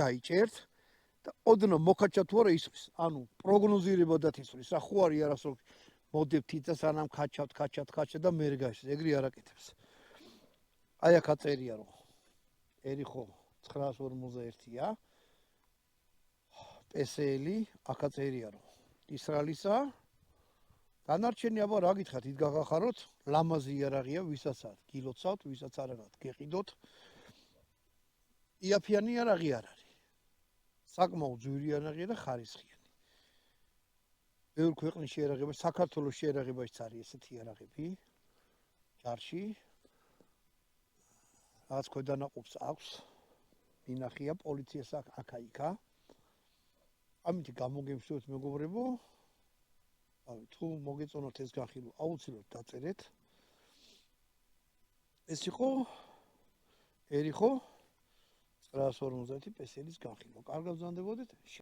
გაიჭერთ და ოდნავ მოკაჭა თუ არა ისვრის. ანუ პროგნოზირებადათ ისვრის. რა ხო არის არასდროს მოდებთ და სანამ ქაჩავთ და მე გაიშლის. ეგრე არ აკეთებს. აი აქ აწერია რომ ერიხო 941-ია. პესელი აქ აწერია რომ ისრალისა დანარჩენი აბა რა გითხათ ით გაგახაროთ ლამაზი იარაღია ვისაც გილოცავთ ვისაც არაღათ გეყიდოთ იაფიანი იარაღი არ არის საკმაოდ ძვირი იარაღია და ხარისხიანი ბევრ ქვეყნის შეიარაღება საქართველოს შეიარაღებაშიც არის ესეთი იარაღები ჯარში რაც ქვედანაყოფს აქვს მინახია პოლიციას აქა-იქა ამით გამოგემშვიდობთ მეგობრებო თუ მოგეწონოთ ეს განხილვა აუცილებლად დაწერეთ ეს იყო ერიხო 950 პესელის განხილვა კარგად ვზანდებოდეთ